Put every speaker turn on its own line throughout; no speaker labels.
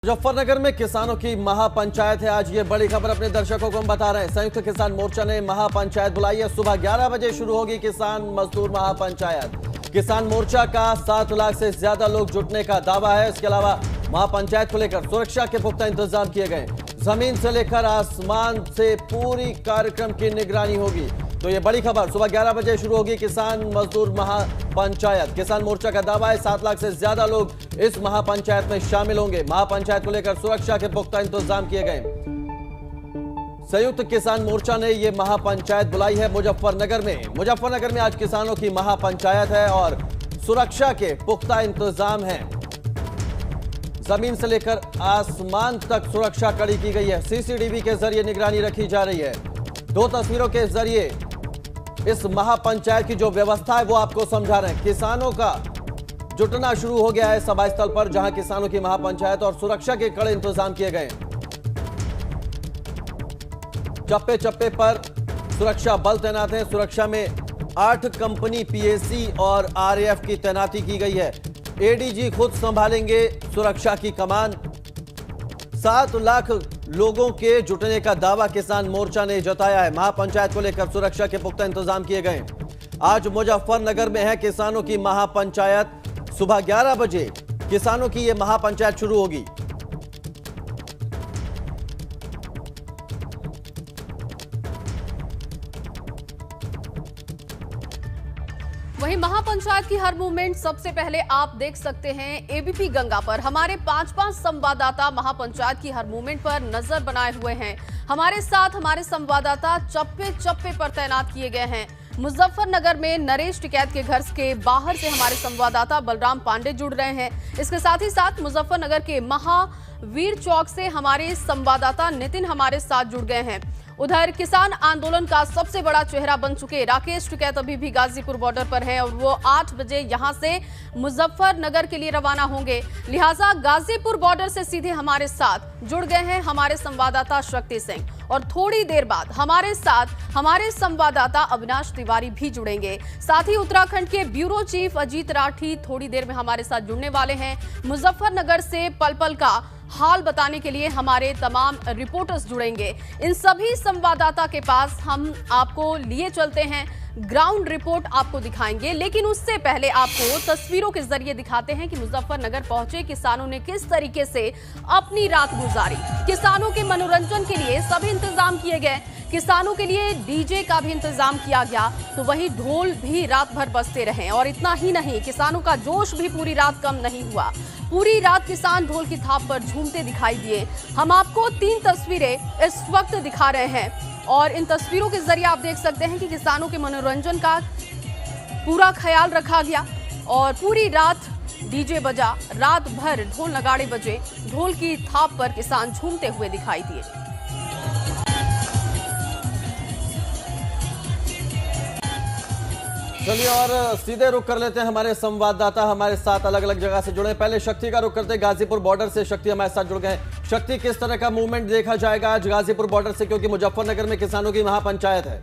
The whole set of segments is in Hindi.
मुजफ्फरनगर में किसानों की महापंचायत है। आज ये बड़ी खबर अपने दर्शकों को हम बता रहे हैं। संयुक्त किसान मोर्चा ने महापंचायत बुलाई है। सुबह 11 बजे शुरू होगी किसान मजदूर महापंचायत। किसान मोर्चा का 7 लाख से ज्यादा लोग जुटने का दावा है। इसके अलावा महापंचायत को लेकर सुरक्षा के पुख्ता इंतजाम किए गए। जमीन से लेकर आसमान से पूरी कार्यक्रम की निगरानी होगी। तो ये बड़ी खबर, सुबह 11 बजे शुरू होगी किसान मजदूर महापंचायत। किसान मोर्चा का दावा है 7 लाख से ज्यादा लोग इस महापंचायत में शामिल होंगे। महापंचायत को लेकर सुरक्षा के पुख्ता इंतजाम किए गए। संयुक्त किसान मोर्चा ने ये महापंचायत बुलाई है मुजफ्फरनगर में। मुजफ्फरनगर में आज किसानों की महापंचायत है और सुरक्षा के पुख्ता इंतजाम है। जमीन से लेकर आसमान तक सुरक्षा कड़ी की गई है। सीसीटीवी के जरिए निगरानी रखी जा रही है। 2 तस्वीरों के जरिए इस महापंचायत की जो व्यवस्था है वो आपको समझा रहे हैं। किसानों का जुटना शुरू हो गया है सभा स्थल पर, जहां किसानों की महापंचायत और सुरक्षा के कड़े इंतजाम किए गए। चप्पे चप्पे पर सुरक्षा बल तैनात है। सुरक्षा में 8 कंपनी पीएसी और आरएएफ की तैनाती की गई है। एडीजी खुद संभालेंगे सुरक्षा की कमान। 7 लाख लोगों के जुटने का दावा किसान मोर्चा ने जताया है। महापंचायत को लेकर सुरक्षा के पुख्ता इंतजाम किए गए। आज मुजफ्फरनगर में है किसानों की महापंचायत। सुबह 11 बजे किसानों की यह महापंचायत शुरू होगी।
वहीं महापंचायत की हर मूवमेंट सबसे पहले आप देख सकते हैं एबीपी गंगा पर। हमारे 5 संवाददाता महापंचायत की हर मूवमेंट पर नजर बनाए हुए हैं। हमारे साथ हमारे संवाददाता चप्पे चप्पे पर तैनात किए गए हैं। मुजफ्फरनगर में नरेश टिकैत के घर के बाहर से हमारे संवाददाता बलराम पांडे जुड़ रहे हैं। इसके साथ ही साथ मुजफ्फरनगर के महावीर चौक से हमारे संवाददाता नितिन हमारे साथ जुड़ गए हैं। उधर किसान आंदोलन का सबसे बड़ा चेहरा बन चुके राकेश टिकैत अभी भी गाजीपुर बॉर्डर पर है और वो 8 बजे यहां से मुजफ्फरनगर के लिए रवाना होंगे। लिहाजा गाजीपुर बॉर्डर से सीधे हमारे साथ जुड़ गए हैं हमारे संवाददाता शक्ति सिंह, और थोड़ी देर बाद हमारे साथ हमारे संवाददाता अविनाश तिवारी भी जुड़ेंगे। साथ ही उत्तराखंड के ब्यूरो चीफ अजीत राठी थोड़ी देर में हमारे साथ जुड़ने वाले हैं। मुजफ्फरनगर से पल पल का हाल बताने के लिए हमारे तमाम रिपोर्टर्स जुड़ेंगे। इन सभी संवाददाता के पास हम आपको लिए चलते हैं, ग्राउंड रिपोर्ट आपको दिखाएंगे। लेकिन उससे पहले आपको तस्वीरों के जरिए दिखाते हैं कि मुजफ्फरनगर पहुंचे किसानों ने किस तरीके से अपनी रात गुजारी। किसानों के मनोरंजन के लिए सभी इंतजाम किए गए। किसानों के लिए डीजे का भी इंतजाम किया गया, तो वही ढोल भी रात भर बजते रहे। और इतना ही नहीं, किसानों का जोश भी पूरी रात कम नहीं हुआ। पूरी रात किसान ढोल की थाप पर झूमते दिखाई दिए। हम आपको 3 तस्वीरें इस वक्त दिखा रहे हैं और इन तस्वीरों के जरिए आप देख सकते हैं कि किसानों के मनोरंजन का पूरा ख्याल रखा गया और पूरी रात डीजे बजा, रात भर ढोल नगाड़े बजे, ढोल की थाप पर किसान झूमते हुए दिखाई दिए।
चलिए और सीधे रुक कर लेते हैं। हमारे संवाददाता हमारे साथ अलग अलग जगह से जुड़े। पहले शक्ति का रुक करते हैं। गाजीपुर बॉर्डर से शक्ति हमारे साथ जुड़ गए। शक्ति, किस तरह का मूवमेंट देखा जाएगा आज गाजीपुर बॉर्डर से, क्योंकि मुजफ्फरनगर में किसानों की महापंचायत है?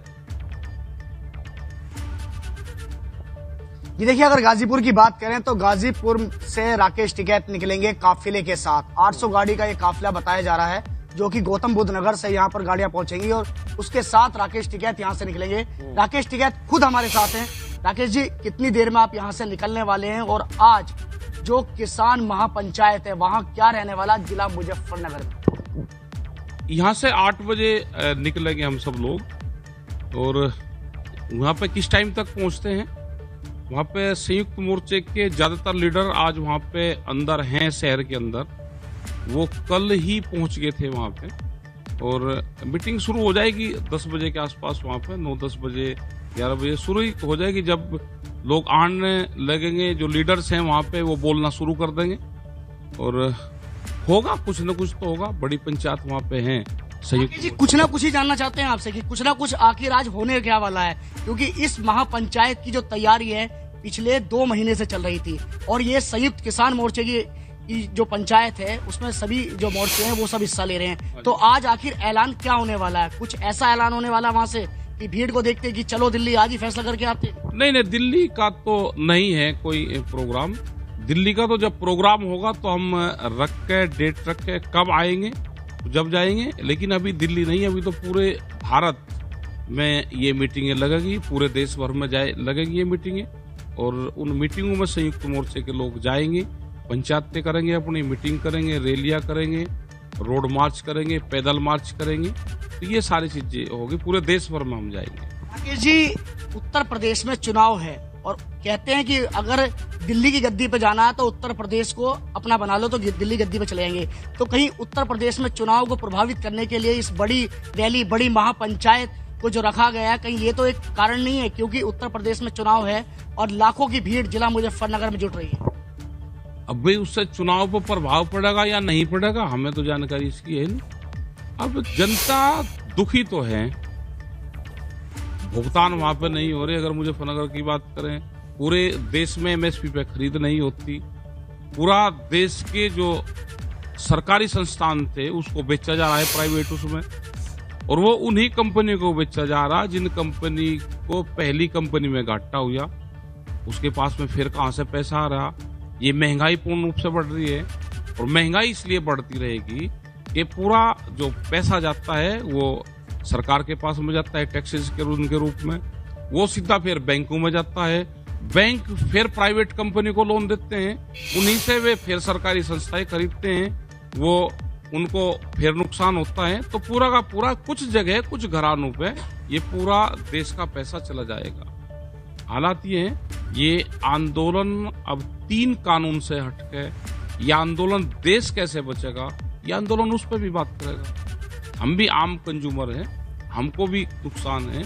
ये देखिए, अगर गाजीपुर की बात करें तो गाजीपुर से राकेश टिकैत निकलेंगे काफिले के साथ। 800 गाड़ी का ये काफिला बताया जा रहा है, जो कि गौतम बुद्ध नगर से यहाँ पर गाड़ियां पहुंचेंगी और उसके साथ राकेश टिकैत यहाँ से निकलेंगे। राकेश टिकैत खुद हमारे साथ हैं। राकेश जी, कितनी देर में आप यहाँ से निकलने वाले हैं और आज जो किसान महापंचायत है वहाँ क्या रहने वाला जिला मुजफ्फरनगर में?
यहाँ से 8 बजे निकलेंगे हम सब लोग और वहाँ पे किस टाइम तक पहुँचते हैं? वहाँ पे संयुक्त मोर्चे के ज्यादातर लीडर आज वहाँ पे अंदर हैं, शहर के अंदर। वो कल ही पहुँच गए थे वहाँ पे और मीटिंग शुरू हो जाएगी 10 बजे के आसपास। वहाँ पे 9-10 बजे 11 बजे शुरू ही हो जाएगी। जब लोग आने लगेंगे, जो लीडर्स हैं वहाँ पे, वो बोलना शुरू कर देंगे और होगा कुछ न कुछ तो होगा। बड़ी पंचायत वहाँ पे है संयुक्त
जी। कुछ ना कुछ ही जानना चाहते हैं आपसे कि कुछ ना कुछ आखिर आज होने क्या वाला है, क्योंकि इस महापंचायत की जो तैयारी है पिछले 2 महीने से चल रही थी और ये संयुक्त किसान मोर्चे की जो पंचायत है उसमें सभी जो मोर्चे हैं वो सब हिस्सा ले रहे हैं। तो आज आखिर ऐलान क्या होने वाला है? कुछ ऐसा ऐलान होने वाला वहाँ से कि भीड़ को देखते कि चलो दिल्ली आज ही फैसला करके आते?
नहीं, दिल्ली का तो नहीं है कोई प्रोग्राम। दिल्ली का तो जब प्रोग्राम होगा तो हम रख के डेट रख के कब आएंगे जब जाएंगे, लेकिन अभी दिल्ली नहीं, अभी तो पूरे भारत में ये मीटिंगें लगेगी, पूरे देश भर में लगेगी ये मीटिंगें। और उन मीटिंगों में संयुक्त मोर्चे के लोग जाएंगे, पंचायतें करेंगे, अपनी मीटिंग करेंगे, रैलियां करेंगे, रोड मार्च करेंगे, पैदल मार्च करेंगे। तो ये सारी चीजें होगी, पूरे देश भर में हम जाएंगे।
राकेश जी, उत्तर प्रदेश में चुनाव है और कहते हैं कि अगर दिल्ली की गद्दी पे जाना है तो उत्तर प्रदेश को अपना बना लो तो दिल्ली गद्दी पे चले जाएंगे। तो कहीं उत्तर प्रदेश में चुनाव को प्रभावित करने के लिए इस बड़ी रैली, बड़ी महापंचायत को जो रखा गया है, कहीं ये तो एक कारण नहीं है? क्योंकि उत्तर प्रदेश में चुनाव है और लाखों की भीड़ जिला मुजफ्फरनगर में जुट रही है।
अब भाई उससे चुनाव पर प्रभाव पड़ेगा या नहीं पड़ेगा, हमें तो जानकारी इसकी है नहीं। अब जनता दुखी तो है, भुगतान वहां पर नहीं हो रहे। अगर मुजफ्फरनगर की बात करें, पूरे देश में एमएसपी पे खरीद नहीं होती, पूरा देश के जो सरकारी संस्थान थे उसको बेचा जा रहा है प्राइवेट उसमें, और वो उन्हीं कंपनियों को बेचा जा रहा है जिन कंपनी को पहली कंपनी में घाटा हुआ, उसके पास में फिर कहां से पैसा आ रहा। ये महंगाई पूर्ण रूप से बढ़ रही है, और महंगाई इसलिए बढ़ती रहेगी कि पूरा जो पैसा जाता है वो सरकार के पास में जाता है टैक्सेस के उनके रूप में, वो सीधा फिर बैंकों में जाता है, बैंक फिर प्राइवेट कंपनी को लोन देते हैं, उन्हीं से वे फिर सरकारी संस्थाएं खरीदते हैं, वो उनको फिर नुकसान होता है। तो पूरा का पूरा कुछ जगह कुछ घरानों पे ये पूरा देश का पैसा चला जाएगा। हालात ये है, ये आंदोलन अब 3 कानून से हटके ये आंदोलन देश कैसे बचेगा, ये आंदोलन उस पर भी बात करेगा। हम भी आम कंज्यूमर हैं, हमको भी नुकसान है,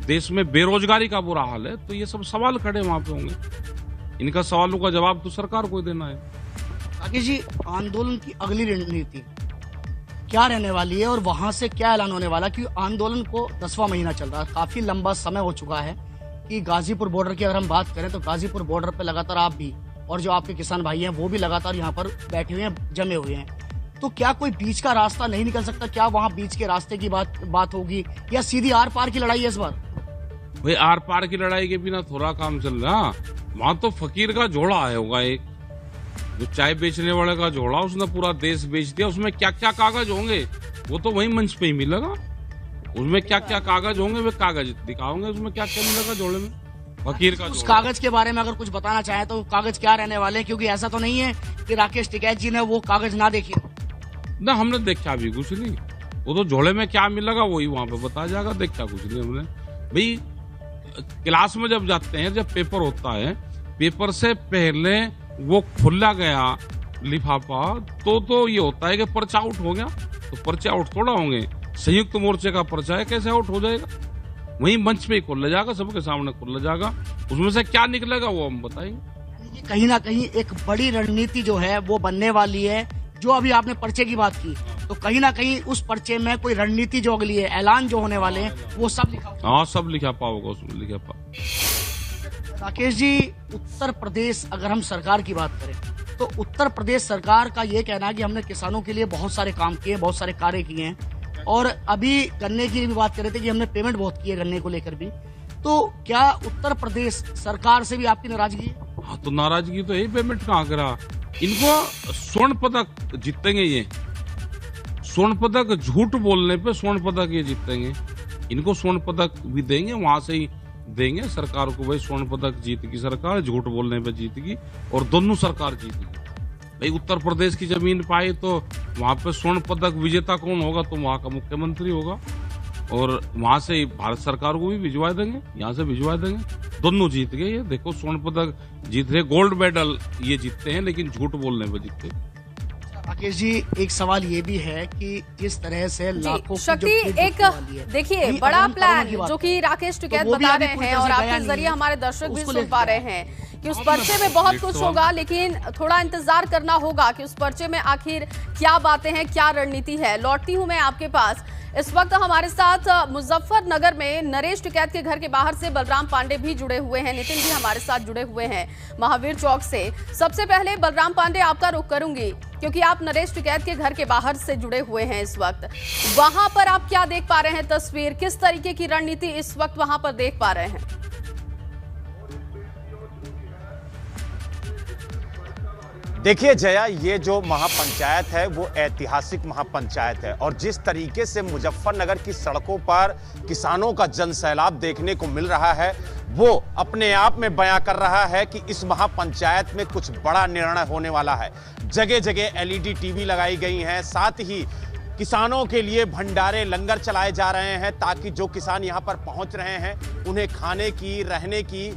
देश में बेरोजगारी का बुरा हाल है, तो ये सब सवाल खड़े वहां पे होंगे। इनका सवालों का जवाब तो सरकार को देना है।
राकेश जी, आंदोलन की अगली रणनीति क्या रहने वाली है और वहां से क्या ऐलान होने वाला? क्योंकि आंदोलन को 10वां महीना चल रहा है, काफी लंबा समय हो चुका है कि गाजीपुर बॉर्डर की अगर हम बात करें तो गाजीपुर बॉर्डर पे लगातार आप भी और जो आपके किसान भाई हैं वो भी लगातार यहाँ पर बैठे हुए हैं, जमे हुए हैं। तो क्या कोई बीच का रास्ता नहीं निकल सकता? क्या वहाँ बीच के रास्ते की बात होगी या सीधी आर पार की लड़ाई है इस बार?
भाई आर पार की लड़ाई के बिना थोड़ा काम चल रहा। वहां तो फकीर का झोला आया होगा, एक जो चाय बेचने वाले का झोला, उसने पूरा देश बेच दिया। उसमें क्या क्या कागज होंगे वो तो वही मंच पे ही मिलेगा। उसमें क्या क्या कागज होंगे वे कागज दिखाओगे, उसमें क्या क्या मिलेगा झोले में, फकीर का।
उस कागज के बारे में अगर कुछ बताना चाहे तो कागज क्या रहने वाले हैं? क्योंकि ऐसा तो नहीं है कि राकेश टिकैत जी ने वो कागज ना देखे
ना, हमने देखा भी कुछ नहीं। वो तो झोले में क्या मिलेगा वही वहां पे बताया जाएगा, देखा कुछ नहीं हमने। भाई क्लास में जब जाते हैं, जब पेपर होता है, पेपर से पहले वो खुला गया लिफाफा तो ये होता है कि पर्चा आउट हो गया, तो पर्चे आउट थोड़ा होंगे। संयुक्त मोर्चे का पर्चा है, कैसे आउट हो जाएगा? वही मंच पे ही खोला जाएगा, सबके सामने खोला जाएगा, उसमें से क्या निकलेगा वो हम बताएंगे।
कहीं ना कहीं एक बड़ी रणनीति जो है वो बनने वाली है। जो अभी आपने पर्चे की बात की, तो कहीं ना कहीं उस पर्चे में कोई रणनीति जो अगली है, ऐलान जो होने वाले हैं, वो सब लिखा होगा।
हाँ, सब लिखा पाओगे उसमें, लिखा पाओ।
राकेश जी, उत्तर प्रदेश अगर हम सरकार की बात करें तो उत्तर प्रदेश सरकार का ये कहना है कि हमने किसानों के लिए बहुत सारे काम किए, बहुत सारे कार्य किए हैं, और अभी गन्ने की भी बात कर रहे थे कि हमने पेमेंट बहुत की है गन्ने को लेकर भी। तो क्या उत्तर प्रदेश सरकार से भी आपकी नाराजगी है?
हाँ, तो नाराजगी तो यही, पेमेंट कहाँ करा। इनको स्वर्ण पदक जीतेंगे, ये स्वर्ण पदक झूठ बोलने पे स्वर्ण पदक ये जीतेंगे। इनको स्वर्ण पदक भी देंगे, वहां से ही देंगे सरकार को। भाई स्वर्ण पदक जीतेगी सरकार, झूठ बोलने पे जीतेगी, और दोनों सरकार जीतेगी। भाई उत्तर प्रदेश की जमीन पाई तो वहां पे स्वर्ण पदक विजेता कौन होगा? तो वहां का मुख्यमंत्री होगा, और वहां से भारत सरकार को भी भिजवा देंगे, यहाँ से भिजवा देंगे। दोनों जीत गए। ये देखो, स्वर्ण पदक जीत रहे, गोल्ड मेडल ये जीतते हैं, लेकिन झूठ बोलने पे जीतते हैं।
राकेश जी, एक सवाल ये भी है कि जिस तरह से लाखों
शक्ति, एक देखिए बड़ा प्लान जो कि राकेश टिकैत बता रहे हैं और आपके जरिए हमारे दर्शक भी सुन पा रहे हैं कि उस पर्चे में बहुत कुछ होगा, लेकिन थोड़ा इंतजार करना होगा कि उस पर्चे में आखिर क्या बातें हैं, क्या रणनीति है। लौटती हूं मैं आपके पास। इस वक्त हमारे साथ मुजफ्फरनगर में नरेश टिकैत के घर के बाहर से बलराम पांडे भी जुड़े हुए हैं, नितिन भी हमारे साथ जुड़े हुए हैं महावीर चौक से। सबसे पहले बलराम पांडे, आपका रुख करूंगी क्योंकि आप नरेश टिकैत के घर के बाहर से जुड़े हुए हैं इस वक्त। वहां पर आप क्या देख पा रहे हैं तस्वीर, किस तरीके की रणनीति इस वक्त वहां पर देख पा रहे हैं?
देखिए जया, ये जो महापंचायत है वो ऐतिहासिक महापंचायत है और जिस तरीके से मुजफ्फरनगर की सड़कों पर किसानों का जनसैलाब देखने को मिल रहा है वो अपने आप में बयां कर रहा है कि इस महापंचायत में कुछ बड़ा निर्णय होने वाला है। जगह जगह एलईडी टीवी लगाई गई हैं, साथ ही किसानों के लिए भंडारे लंगर चलाए जा रहे हैं ताकि जो किसान यहाँ पर पहुंच रहे हैं उन्हें खाने की, रहने की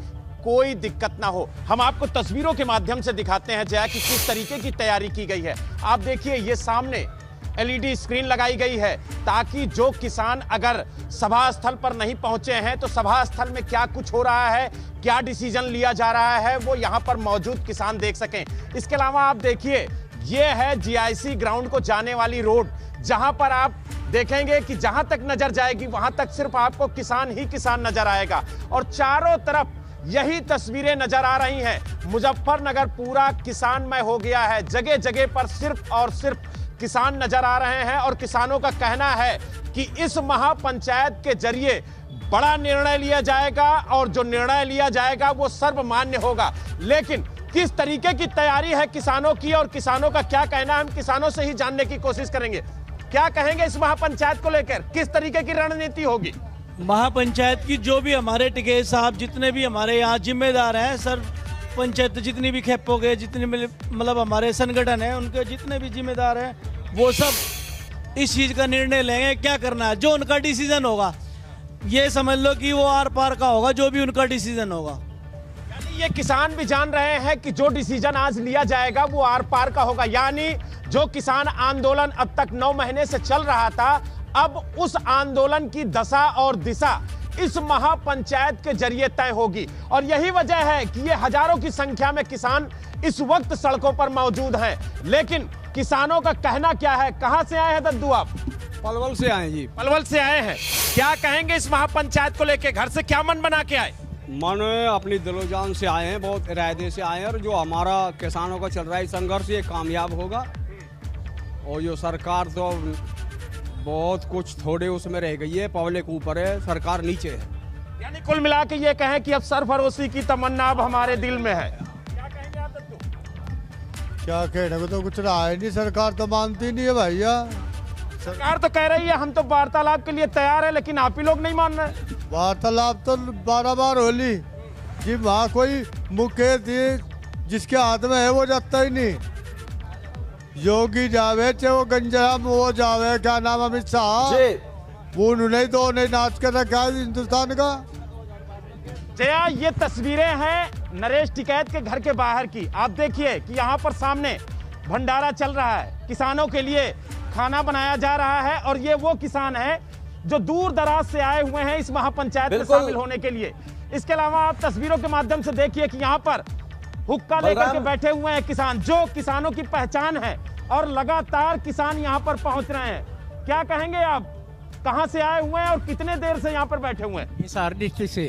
कोई दिक्कत ना हो। हम आपको तस्वीरों के माध्यम से दिखाते हैं जया कि किस तरीके की तैयारी की गई है। आप देखिए, ये सामने एलईडी स्क्रीन लगाई गई है ताकि जो किसान अगर सभा स्थल पर नहीं पहुंचे हैं तो सभा स्थल में क्या कुछ हो रहा है, क्या डिसीजन लिया जा रहा है, वो यहां पर मौजूद किसान देख सकें। इसके अलावा आप देखिए, ये है जीआईसी ग्राउंड को जाने वाली रोड, जहां पर आप देखेंगे कि जहां तक नजर जाएगी वहां तक सिर्फ आपको किसान ही किसान नजर आएगा और चारों तरफ यही तस्वीरें नजर आ रही हैं। मुजफ्फरनगर पूरा किसानमय हो गया है, जगह जगह पर सिर्फ और सिर्फ किसान नजर आ रहे हैं और किसानों का कहना है कि इस महापंचायत के जरिए बड़ा निर्णय लिया जाएगा और जो निर्णय लिया जाएगा वो सर्वमान्य होगा। लेकिन किस तरीके की तैयारी है किसानों की और किसानों का क्या कहना है, हम किसानों से ही जानने की कोशिश करेंगे। क्या कहेंगे इस महापंचायत को लेकर, किस तरीके की रणनीति होगी?
महापंचायत की जो भी हमारे टिकैत साहब, जितने भी हमारे यहाँ जिम्मेदार हैं, सर पंचायत जितनी भी खेपों के जितने मतलब हमारे संगठन हैं, उनके जितने भी जिम्मेदार हैं वो सब इस चीज़ का निर्णय लेंगे। क्या करना है, जो उनका डिसीजन होगा, ये समझ लो कि वो आर पार का होगा, जो भी उनका डिसीजन होगा।
यानी ये किसान भी जान रहे हैं कि जो डिसीजन आज लिया जाएगा वो आर पार का होगा। यानी जो किसान आंदोलन अब तक 9 महीने से चल रहा था, अब उस आंदोलन की दशा और दिशा इस महापंचायत के जरिए तय होगी और यही वजह है कि ये हजारों की संख्या में किसान इस वक्त सड़कों पर मौजूद हैं। लेकिन किसानों का कहना क्या है? कहां से आए हैं दद्दू आप?
पलवल से आए जी।
पलवल से आए हैं। क्या कहेंगे इस महापंचायत को लेके? घर से क्या मन बना के आए?
मन अपनी दिलोजान से आए हैं, बहुत इरादे से आए हैं और जो हमारा किसानों का चल रहा है संघर्ष ये कामयाब होगा। और जो सरकार तो बहुत कुछ थोड़े उसमें रह गई है, पब्लिक ऊपर है, सरकार नीचे है।
यानी कुल मिला के ये कहें कि अब सरफरोशी की तमन्ना अब हमारे दिल में है। क्या कहेंगे आप दद्दू?
क्या कहने को तो कुछ रहा है नहीं, सरकार तो मानती नहीं है भैया।
सरकार तो कह रही है हम तो वार्तालाप के लिए तैयार है, लेकिन आप ही लोग नहीं मान रहे।
वार्तालाप तो 12 बार हो ली कि वहाँ कोई मुख्य जिसके हाथ में है वो जाता ही नहीं। योगी जावे चाहे वो गंजाराम वो जावे, क्या नाम अमित शाह, वो उन्होंने तो नहीं नाच कर रखा है हिंदुस्तान का।
जया, ये तस्वीरें हैं नरेश टिकैत के घर के बाहर की। आप देखिए कि यहाँ पर सामने भंडारा चल रहा है, किसानों के लिए खाना बनाया जा रहा है और ये वो किसान हैं जो दूर दराज से आए हुए हैं इस महापंचायत में शामिल होने के लिए। इसके अलावा आप तस्वीरों के माध्यम से देखिए कि यहाँ पर हुक्का लेकर के बैठे हुए हैं किसान, जो किसानों की पहचान है और लगातार किसान यहाँ पर पहुंच रहे हैं। क्या कहेंगे आप? कहां से आए हुए हैं और कितने देर से यहाँ पर बैठे हुए हैं?
हिसार डिस्ट्रिक्ट से।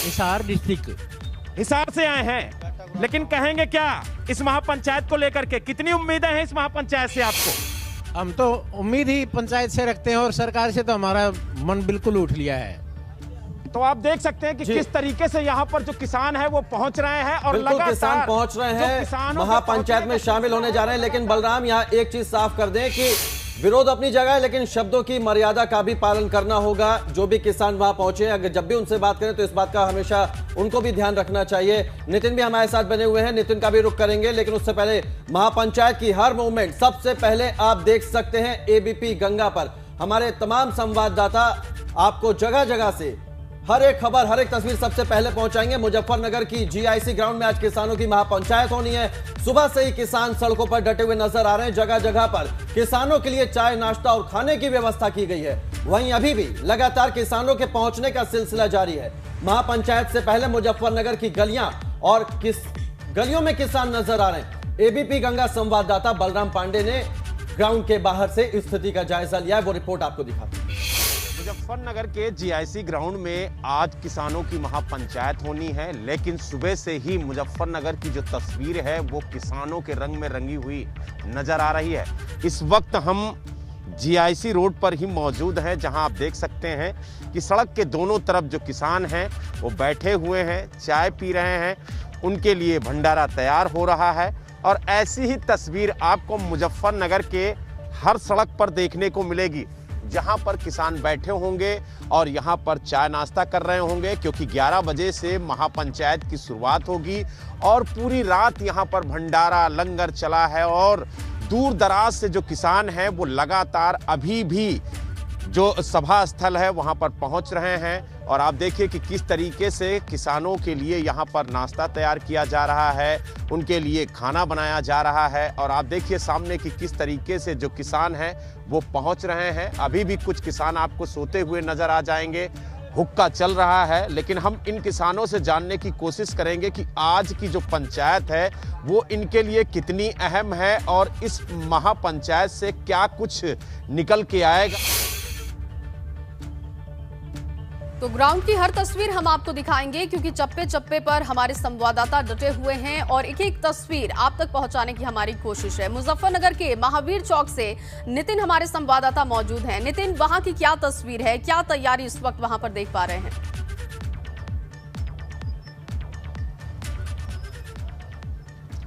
हिसार डिस्ट्रिक्ट।
हिसार से आए हैं, लेकिन कहेंगे क्या इस महापंचायत को लेकर के? कितनी उम्मीदें हैं इस महापंचायत से आपको?
हम तो उम्मीद ही पंचायत से रखते हैं और सरकार से तो हमारा मन बिल्कुल उठ लिया है।
तो आप देख सकते हैं कि किस तरीके से यहाँ पर जो किसान है वो पहुंच रहे हैं और
बिल्कुल किसान पहुंच रहे हैं, महापंचायत में शामिल होने जा रहे हैं। लेकिन बलराम, यहाँ एक चीज साफ कर दें कि विरोध अपनी जगह है, लेकिन शब्दों की मर्यादा का भी पालन करना होगा। जो भी किसान वहां पहुंचे, अगर जब भी उनसे बात करें तो इस बात का हमेशा उनको भी ध्यान रखना चाहिए। नितिन भी हमारे साथ बने हुए हैं, नितिन का भी रुख करेंगे, लेकिन उससे पहले महापंचायत की हर मूवमेंट सबसे पहले आप देख सकते हैं एबीपी गंगा पर। हमारे तमाम संवाददाता आपको जगह जगह से हर एक खबर, हर एक तस्वीर सबसे पहले पहुंचाएंगे। मुजफ्फरनगर की जीआईसी ग्राउंड में आज किसानों की महापंचायत होनी है। सुबह से ही किसान सड़कों पर डटे हुए नजर आ रहे हैं। जगह जगह पर किसानों के लिए चाय, नाश्ता और खाने की व्यवस्था की गई है। वहीं अभी भी लगातार किसानों के पहुंचने का सिलसिला जारी है। महापंचायत से पहले मुजफ्फरनगर की गलियां और गलियों में किसान नजर आ रहे हैं। एबीपी गंगा संवाददाता बलराम पांडे ने ग्राउंड के बाहर से स्थिति का जायजा लिया है, वो रिपोर्ट आपको दिखाते हैं।
मुजफ्फरनगर के जीआईसी ग्राउंड में आज किसानों की महापंचायत होनी है, लेकिन सुबह से ही मुजफ्फरनगर की जो तस्वीर है वो किसानों के रंग में रंगी हुई नजर आ रही है। इस वक्त हम जीआईसी रोड पर ही मौजूद हैं, जहां आप देख सकते हैं कि सड़क के दोनों तरफ जो किसान हैं वो बैठे हुए हैं, चाय पी रहे हैं। उनके लिए भंडारा तैयार हो रहा है और ऐसी ही तस्वीर आपको मुजफ्फरनगर के हर सड़क पर देखने को मिलेगी, जहां पर किसान बैठे होंगे और यहां पर चाय नाश्ता कर रहे होंगे, क्योंकि 11 बजे से महापंचायत की शुरुआत होगी और पूरी रात यहां पर भंडारा लंगर चला है। और दूर दराज से जो किसान हैं वो लगातार अभी भी जो सभा स्थल है वहां पर पहुंच रहे हैं। और आप देखिए कि किस तरीके से किसानों के लिए यहां पर नाश्ता तैयार किया जा रहा है, उनके लिए खाना बनाया जा रहा है। और आप देखिए सामने कि किस तरीके से जो किसान हैं वो पहुंच रहे हैं। अभी भी कुछ किसान आपको सोते हुए नजर आ जाएंगे, हुक्का चल रहा है। लेकिन हम इन किसानों से जानने की कोशिश करेंगे कि आज की जो पंचायत है वो इनके लिए कितनी अहम है और इस महापंचायत से क्या कुछ निकल के आएगा।
तो ग्राउंड की हर तस्वीर हम आपको दिखाएंगे, क्योंकि चप्पे चप्पे पर हमारे संवाददाता डटे हुए हैं और एक एक तस्वीर आप तक पहुंचाने की हमारी कोशिश है। मुजफ्फरनगर के महावीर चौक से नितिन हमारे संवाददाता मौजूद हैं। नितिन, वहां की क्या तस्वीर है, क्या तैयारी इस वक्त वहां पर देख पा रहे हैं?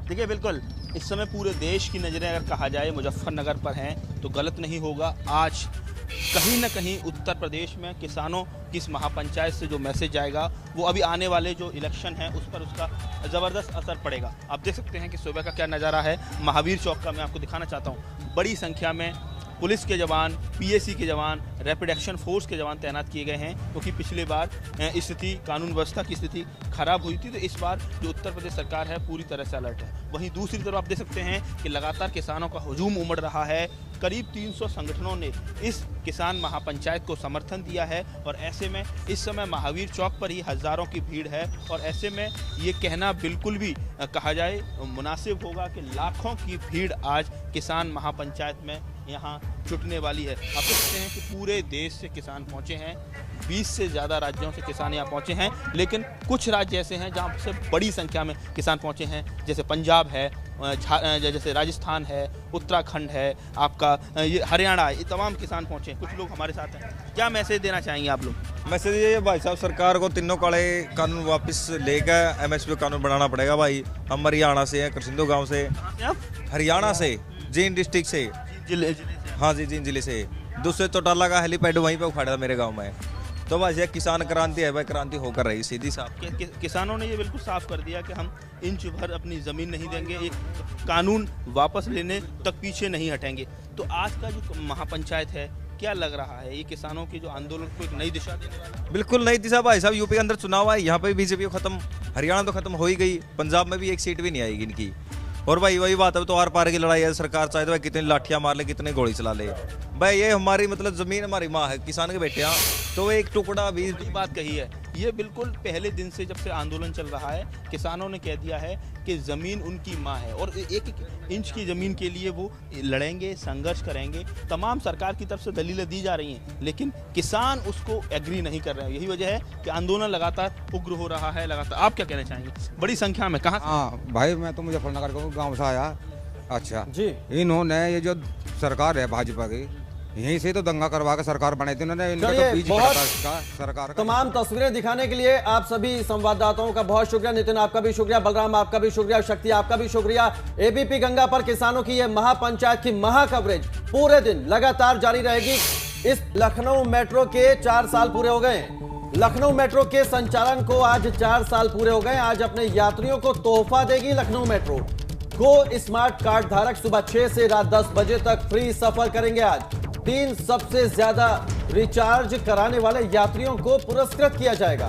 देखिए, बिल्कुल इस समय पूरे देश की नज़रें अगर कहा जाए मुजफ्फरनगर पर हैं तो गलत नहीं होगा। आज कहीं ना कहीं उत्तर प्रदेश में किसानों की इस महापंचायत से जो मैसेज आएगा वो अभी आने वाले जो इलेक्शन है उस पर उसका ज़बरदस्त असर पड़ेगा। आप देख सकते हैं कि सुबह का क्या नज़ारा है महावीर चौक का, मैं आपको दिखाना चाहता हूँ। बड़ी संख्या में पुलिस के जवान, पीएसी के जवान, रैपिड एक्शन फोर्स के जवान तैनात किए गए हैं, क्योंकि पिछली बार स्थिति कानून व्यवस्था की स्थिति खराब हुई थी। तो इस बार जो उत्तर प्रदेश सरकार है पूरी तरह से अलर्ट है। वहीं दूसरी तरफ आप देख सकते हैं कि लगातार किसानों का हुजूम उमड़ रहा है। करीब 300 संगठनों ने इस किसान महापंचायत को समर्थन दिया है और ऐसे में इस समय महावीर चौक पर ही हज़ारों की भीड़ है। और ऐसे में ये कहना बिल्कुल भी कहा जाए मुनासिब होगा कि लाखों की भीड़ आज किसान महापंचायत में यहाँ जुटने वाली है। आप देख सकते हैं कि पूरे देश से किसान पहुँचे हैं, 20 से ज़्यादा राज्यों से किसान यहाँ पहुँचे हैं। लेकिन कुछ राज्य ऐसे हैं जहाँ से बड़ी संख्या में किसान पहुँचे हैं, जैसे पंजाब है, जैसे राजस्थान है, उत्तराखंड है, आपका ये हरियाणा, ये तमाम किसान पहुँचे हैं। कुछ लोग हमारे साथ हैं। क्या मैसेज देना चाहेंगे आप लोग?
मैसेज ये भाई साहब, सरकार को तीनों काले कानून वापस लेकर एमएसपी कानून बनाना पड़ेगा भाई। हम हरियाणा से हैं, करसिंदो गाँव से। हरियाणा से, जींद डिस्ट्रिक्ट से,
जिले
हाँ जी, जींद जिले से। दूसरे चौटाला का हेलीपैड वहीं पे उखाड़ा था मेरे गांव में। तो बस ये किसान क्रांति है भाई, क्रांति होकर रही सीधी साफ।
किसानों ने ये बिल्कुल साफ कर दिया कि हम इंच भर अपनी ज़मीन नहीं देंगे, एक कानून वापस लेने तक पीछे नहीं हटेंगे। तो आज का जो महापंचायत है, क्या लग रहा है ये किसानों की जो आंदोलन को एक नई दिशा देने वाला है?
बिल्कुल नई दिशा भाई साहब। यूपी के अंदर चुनाव है, यहाँ पे बीजेपी खत्म, हरियाणा तो खत्म हो ही गई, पंजाब में भी एक सीट भी नहीं आएगी इनकी। और भाई वही बात है, तो आर पार की लड़ाई है। सरकार चाहे तो भाई कितनी लाठियां मार ले, कितने गोली चला ले भाई। ये हमारी मतलब जमीन हमारी माँ है, किसान के बेटे हैं, तो एक टुकड़ा भी
बात कही है। ये बिल्कुल पहले दिन से जब से आंदोलन चल रहा है किसानों ने कह दिया है कि ज़मीन उनकी माँ है और एक एक इंच की ज़मीन के लिए वो लड़ेंगे, संघर्ष करेंगे। तमाम सरकार की तरफ से दलीलें दी जा रही हैं, लेकिन किसान उसको एग्री नहीं कर रहे हैं। यही वजह है कि आंदोलन लगातार उग्र हो रहा है लगातार। आप क्या कहना चाहेंगे? बड़ी संख्या में कहाँ?
हाँ भाई, मैं तो मुजफ्फरनगर गाँव से आया। अच्छा
जी,
इन्होंने ये जो सरकार है भाजपा की, यहीं से तो दंगा करवा के सरकार बनाई थी उन्होंने। इनका तो बीज पड़ा था इसका सरकार का।
तमाम तस्वीरें दिखाने के लिए आप सभी संवाददाताओं का बहुत शुक्रिया। नितिन आपका भी शुक्रिया, बलराम आपका भी शुक्रिया, शक्ति आपका भी शुक्रिया। एबीपी गंगा पर किसानों की यह महापंचायत की महा कवरेज पूरे दिन लगातार जारी रहेगी। इस लखनऊ मेट्रो के 4 साल पूरे हो गए। लखनऊ मेट्रो के संचालन को आज 4 साल पूरे हो गए। आज अपने यात्रियों को तोहफा देगी लखनऊ मेट्रो। गो स्मार्ट कार्ड धारक सुबह 6 से रात 10 बजे तक फ्री सफर करेंगे। आज 3 सबसे ज्यादा रिचार्ज कराने वाले यात्रियों को पुरस्कृत किया जाएगा।